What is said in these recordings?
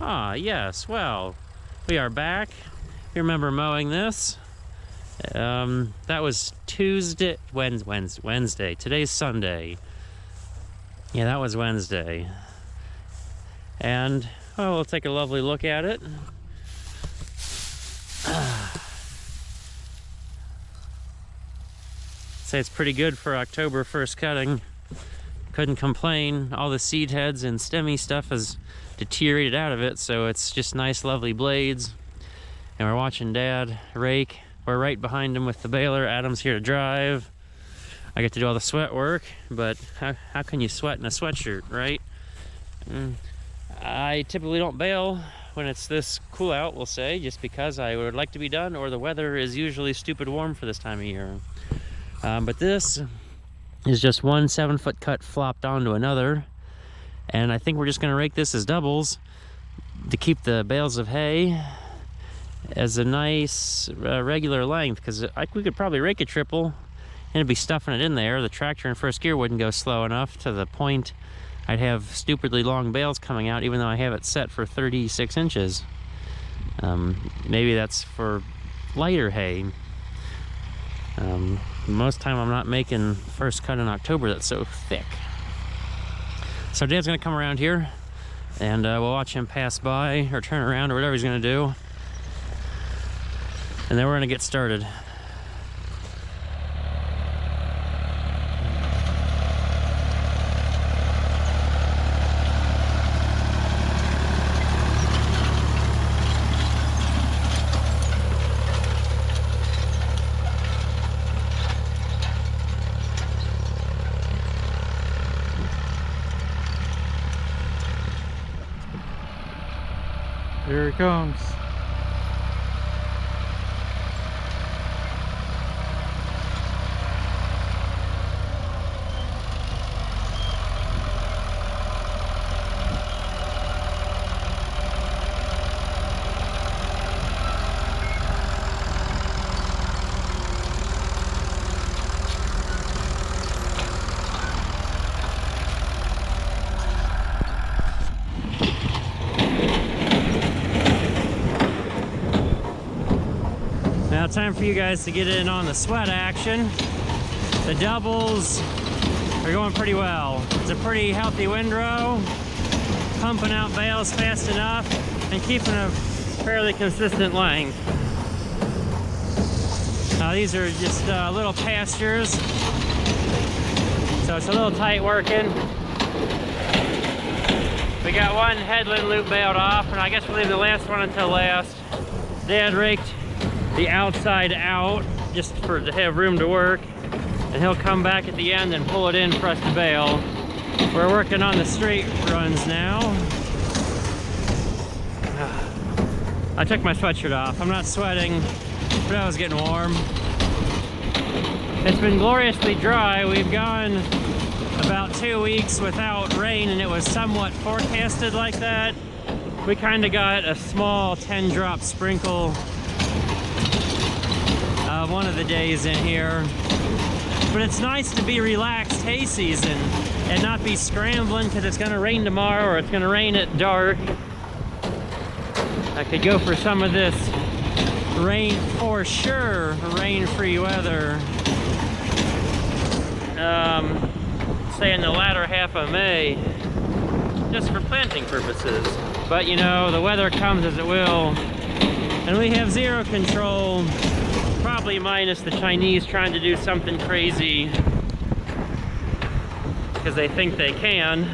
Ah, yes, well, we are back. You remember mowing this? That was Tuesday, Wednesday. Today's Sunday. Yeah, that was Wednesday. And, oh, we'll take a lovely look at it. Say it's pretty good for October 1st cutting. Couldn't complain. All the seed heads and stemmy stuff has deteriorated out of it, so it's just nice, lovely blades. And we're watching Dad rake. We're right behind him with the baler. Adam's here to drive. I get to do all the sweat work, but how can you sweat in a sweatshirt, right? I typically don't bale when it's this cool out, we'll say, just because I would like to be done, or the weather is usually stupid warm for this time of year. But this is just one 7-foot cut flopped onto another, and I think we're just going to rake this as doubles to keep the bales of hay as a nice regular length, because we could probably rake a triple and it'd be stuffing it in there. The tractor in first gear wouldn't go slow enough to the point I'd have stupidly long bales coming out, even though I have it set for 36 inches. Maybe that's for lighter hay. Most time I'm not making first cut in October that's so thick. So Dad's gonna come around here and we'll watch him pass by or turn around or whatever he's gonna do. And then we're gonna get started. Here it comes. Now time for you guys to get in on the sweat action. The doubles are going pretty well. It's a pretty healthy windrow, pumping out bales fast enough and keeping a fairly consistent length. These are just little pastures, so it's a little tight working. We got one headland loop baled off, and I guess we'll leave the last one until last. Dad raked the outside out just to have room to work, and he'll come back at the end and pull it in for us to bale. We're working on the straight runs now. I took my sweatshirt off. I'm not sweating, but I was getting warm. It's been gloriously dry. We've gone about 2 weeks without rain, and it was somewhat forecasted like that. We kind of got a small 10-drop sprinkle one of the days in here, but it's nice to be relaxed hay season and not be scrambling because it's going to rain tomorrow or it's going to rain at dark. I could go for some of this rain, for sure, rain-free weather, say in the latter half of May, just for planting purposes. But you know, the weather comes as it will, and we have zero control. Probably minus the Chinese trying to do something crazy because they think they can,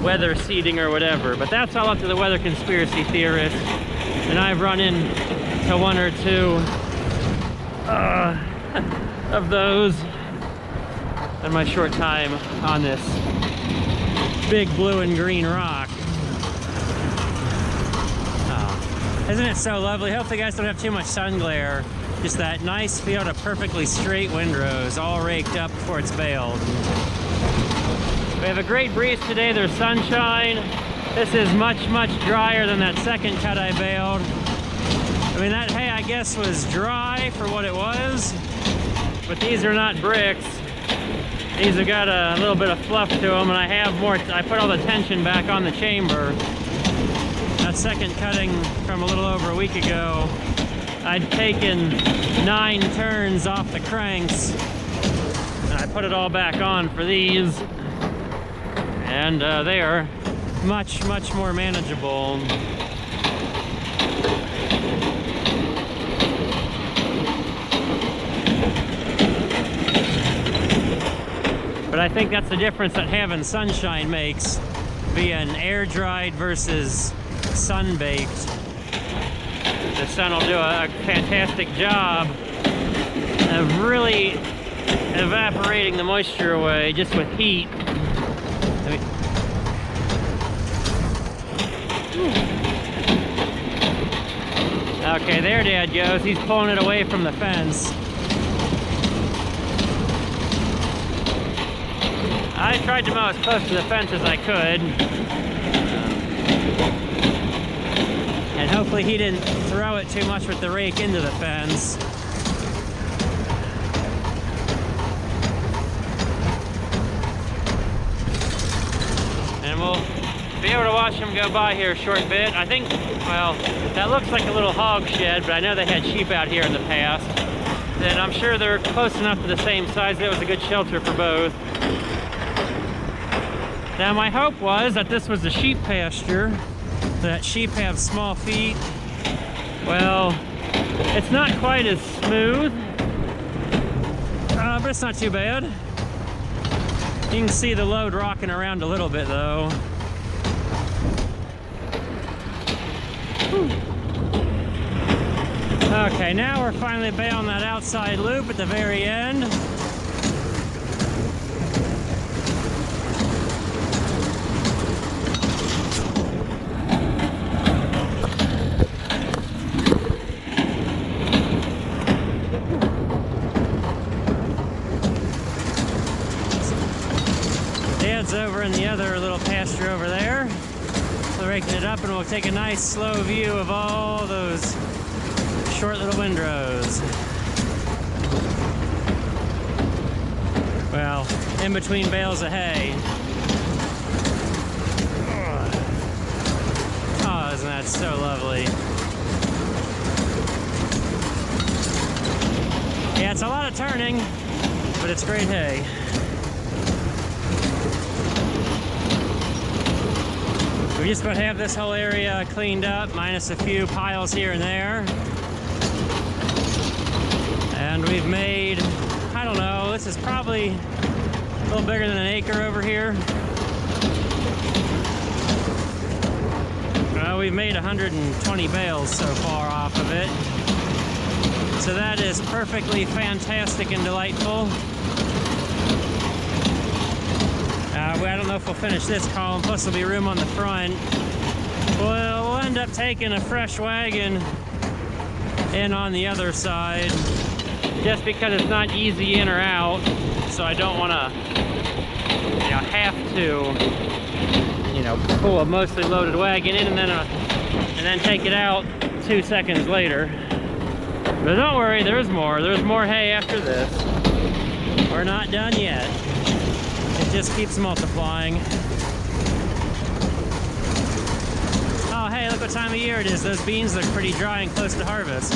weather seeding or whatever. But that's all up to the weather conspiracy theorists, and I've run into one or two of those in my short time on this big blue and green rock. Oh, isn't it so lovely? Hopefully you guys don't have too much sun glare. Just that nice field of perfectly straight windrows, all raked up before it's baled. We have a great breeze today. There's sunshine. This is much, much drier than that second cut I baled. I mean, that hay, I guess, was dry for what it was, but these are not bricks. These have got a little bit of fluff to them, and I put all the tension back on the chamber. that second cutting from a little over a week ago, I'd taken 9 turns off the cranks, and I put it all back on for these, and they are much more manageable. But I think that's the difference that having sunshine makes, being air dried versus sun baked. The sun will do a fantastic job of really evaporating the moisture away just with heat. Okay, there Dad goes. He's pulling it away from the fence. I tried to mow as close to the fence as I could. And hopefully he didn't throw it too much with the rake into the fence. And we'll be able to watch him go by here a short bit. I think, well, that looks like a little hog shed, but I know they had sheep out here in the past. And I'm sure they're close enough to the same size that it was a good shelter for both. Now my hope was that this was a sheep pasture, that sheep have small feet. Well, it's not quite as smooth, but it's not too bad. You can see the load rocking around a little bit though. Whew. Okay, now we're finally bailing that outside loop at the very end. Dad's over in the other little pasture over there. We're raking it up and we'll take a nice slow view of all those short little windrows. Well, in between bales of hay. Oh, isn't that so lovely? Yeah, it's a lot of turning, but it's great hay. We just about have this whole area cleaned up, minus a few piles here and there. And we've made, I don't know, this is probably a little bigger than an acre over here. We've made 120 bales so far off of it. So that is perfectly fantastic and delightful. I don't know if we'll finish this column, plus there'll be room on the front. We'll end up taking a fresh wagon in on the other side, just because it's not easy in or out, so I don't want to, have to, pull a mostly loaded wagon in and then take it out 2 seconds later. But don't worry, there's more. There's more hay after this. We're not done yet. It just keeps multiplying. Oh, hey, look what time of year it is. Those beans look pretty dry and close to harvest.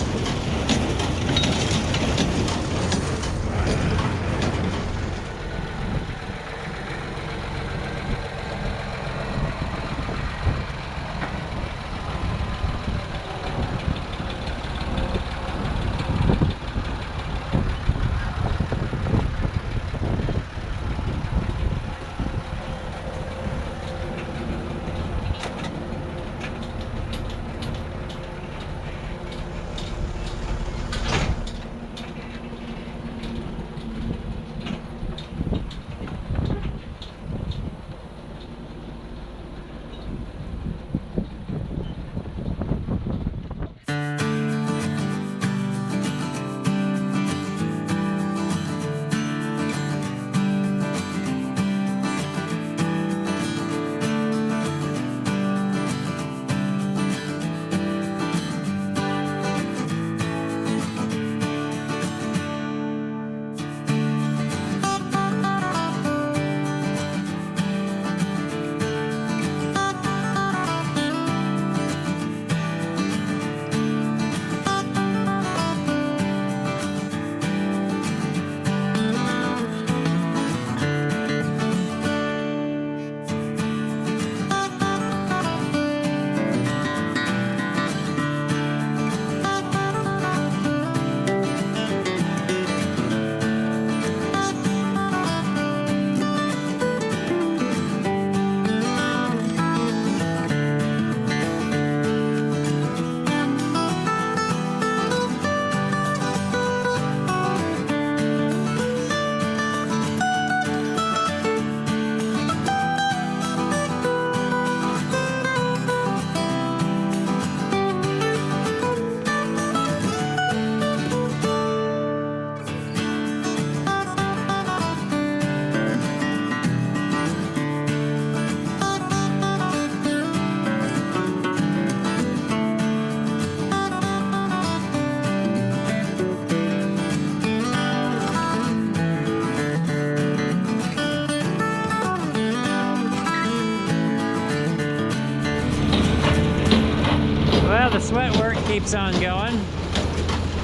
So the sweat work keeps on going.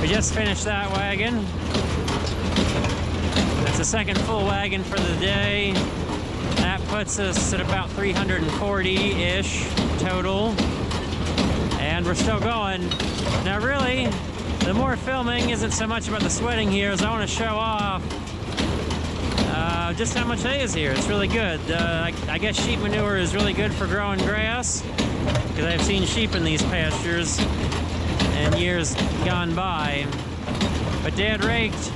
We just finished that wagon. That's the second full wagon for the day. That puts us at about 340-ish total. And we're still going. Now really, the more filming isn't so much about the sweating here as I want to show off just how much hay is here. It's really good. I guess sheep manure is really good for growing grass, because I've seen sheep in these pastures in years gone by. But Dad raked.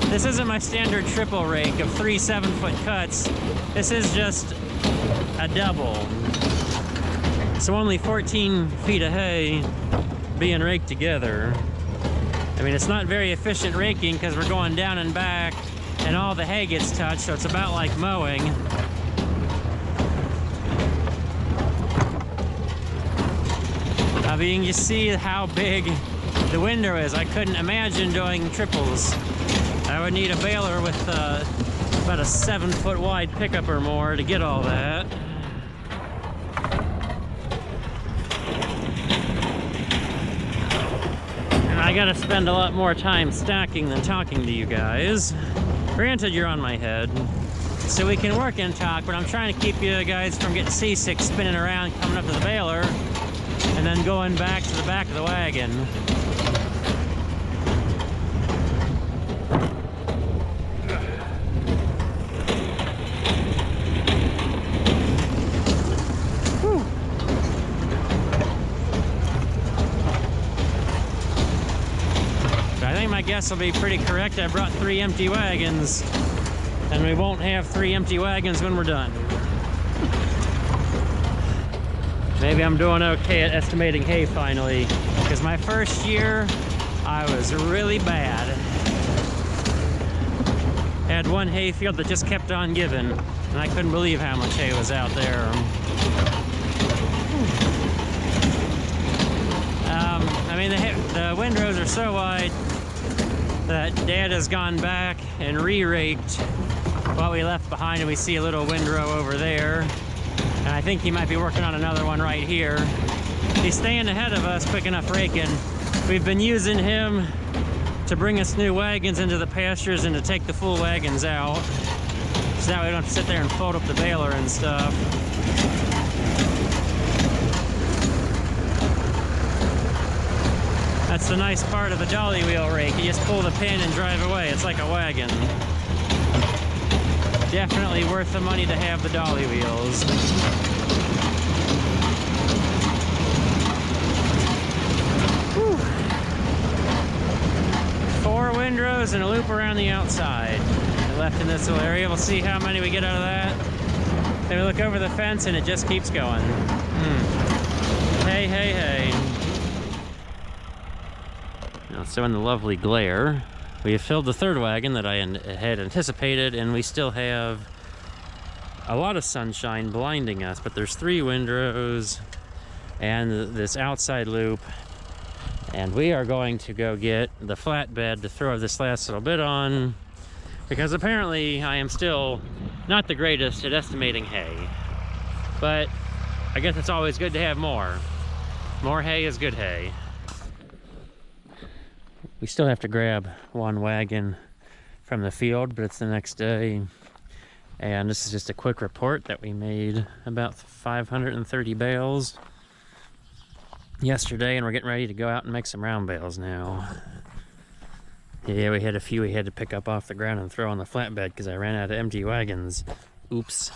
This isn't my standard triple rake of 3 7-foot cuts. This is just a double. So only 14 feet of hay being raked together. I mean, it's not very efficient raking because we're going down and back and all the hay gets touched, so it's about like mowing. I mean, you see how big the windrow is. I couldn't imagine doing triples. I would need a baler with about a 7-foot wide pickup or more to get all that. And I gotta spend a lot more time stacking than talking to you guys. Granted, you're on my head, so we can work and talk, but I'm trying to keep you guys from getting seasick spinning around coming up to the baler and then going back to the back of the wagon. My guess will be pretty correct. I brought 3 empty wagons, and we won't have 3 empty wagons when we're done. Maybe I'm doing okay at estimating hay finally, because my first year I was really bad. Had one hay field that just kept on giving, and I couldn't believe how much hay was out there. I mean, the windrows are so wide that Dad has gone back and re-raked what we left behind, and we see a little windrow over there. And I think he might be working on another one right here. He's staying ahead of us, quick enough raking. We've been using him to bring us new wagons into the pastures and to take the full wagons out. So that we don't have to sit there and fold up the baler and stuff. That's the nice part of the dolly wheel rake. You just pull the pin and drive away. It's like a wagon. Definitely worth the money to have the dolly wheels. Whew. 4 windrows and a loop around the outside. Left in this little area. We'll see how many we get out of that. Then we look over the fence and it just keeps going. Hey, hey, hey. So in the lovely glare, we have filled the 3rd wagon that I had anticipated, and we still have a lot of sunshine blinding us, but there's 3 windrows and this outside loop, and we are going to go get the flatbed to throw this last little bit on, because apparently I am still not the greatest at estimating hay, but I guess it's always good to have more. More hay is good hay. We still have to grab 1 wagon from the field, but it's the next day. And this is just a quick report that we made about 530 bales yesterday, and we're getting ready to go out and make some round bales now. Yeah, we had a few we had to pick up off the ground and throw on the flatbed because I ran out of empty wagons. Oops.